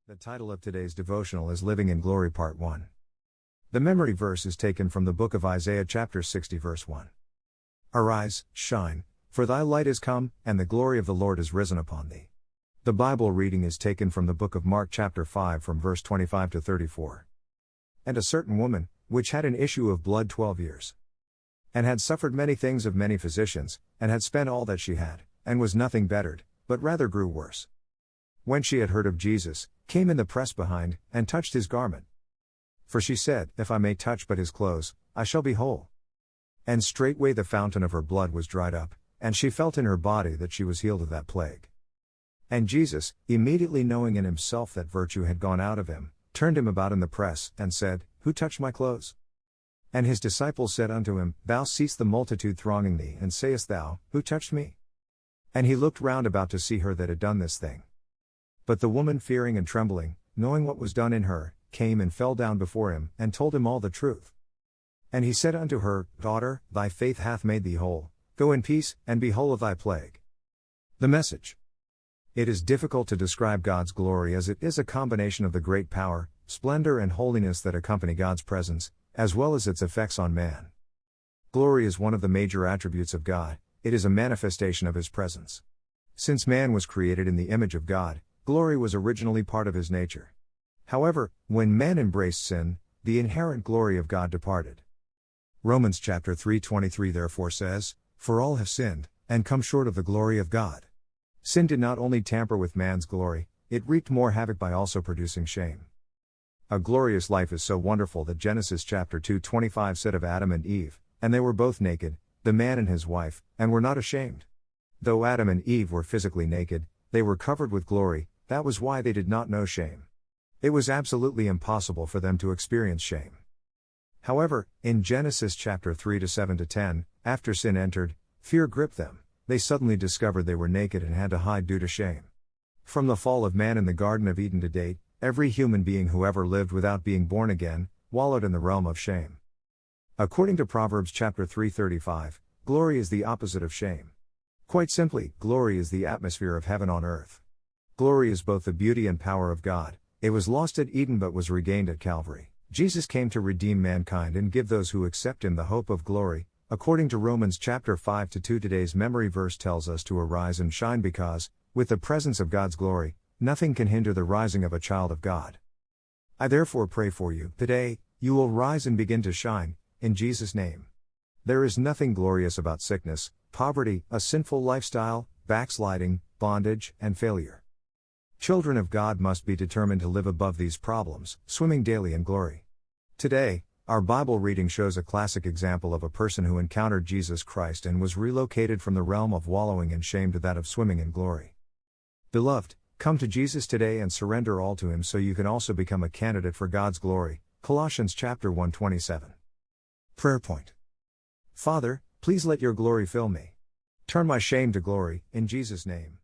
The title of today's devotional is Living in Glory Part 1. The memory verse is taken from the book of Isaiah chapter 60 verse 1. Arise, shine, for thy light is come, and the glory of the Lord is risen upon thee. The Bible reading is taken from the book of Mark chapter 5 from verse 25 to 34. And a certain woman, which had an issue of blood 12 years, and had suffered many things of many physicians, and had spent all that she had, and was nothing bettered, but rather grew worse, when she had heard of Jesus, came in the press behind, and touched his garment. For she said, If I may touch but his clothes, I shall be whole. And straightway the fountain of her blood was dried up, and she felt in her body that she was healed of that plague. And Jesus, immediately knowing in himself that virtue had gone out of him, turned him about in the press, and said, Who touched my clothes? And his disciples said unto him, Thou seest the multitude thronging thee, and sayest thou, Who touched me? And he looked round about to see her that had done this thing. But the woman, fearing and trembling, knowing what was done in her, came and fell down before him, and told him all the truth. And he said unto her, Daughter, thy faith hath made thee whole, go in peace, and be whole of thy plague. The message. It is difficult to describe God's glory, as it is a combination of the great power, splendor and holiness that accompany God's presence, as well as its effects on man. Glory is one of the major attributes of God. It is a manifestation of his presence. Since man was created in the image of God, glory was originally part of his nature. However, when man embraced sin, the inherent glory of God departed. Romans chapter 3:23 therefore says, For all have sinned, and come short of the glory of God. Sin did not only tamper with man's glory, it wreaked more havoc by also producing shame. A glorious life is so wonderful that Genesis chapter 2:25 said of Adam and Eve, And they were both naked, the man and his wife, and were not ashamed. Though Adam and Eve were physically naked, they were covered with glory. That was why they did not know shame. It was absolutely impossible for them to experience shame. However, in Genesis chapter 3:7-10, after sin entered, fear gripped them. They suddenly discovered they were naked and had to hide due to shame. From the fall of man in the Garden of Eden to date, every human being who ever lived without being born again, wallowed in the realm of shame. According to Proverbs chapter 3:35, glory is the opposite of shame. Quite simply, glory is the atmosphere of heaven on earth. Glory is both the beauty and power of God. It was lost at Eden but was regained at Calvary. Jesus came to redeem mankind and give those who accept him the hope of glory. According to Romans chapter 5:2, today's memory verse tells us to arise and shine because, with the presence of God's glory, nothing can hinder the rising of a child of God. I therefore pray for you, today, you will rise and begin to shine, in Jesus' name. There is nothing glorious about sickness, poverty, a sinful lifestyle, backsliding, bondage, and failure. Children of God must be determined to live above these problems, swimming daily in glory. Today, our Bible reading shows a classic example of a person who encountered Jesus Christ and was relocated from the realm of wallowing in shame to that of swimming in glory. Beloved, come to Jesus today and surrender all to him so you can also become a candidate for God's glory. Colossians chapter 1:27. Prayer point. Father, please let your glory fill me. Turn my shame to glory, in Jesus' name.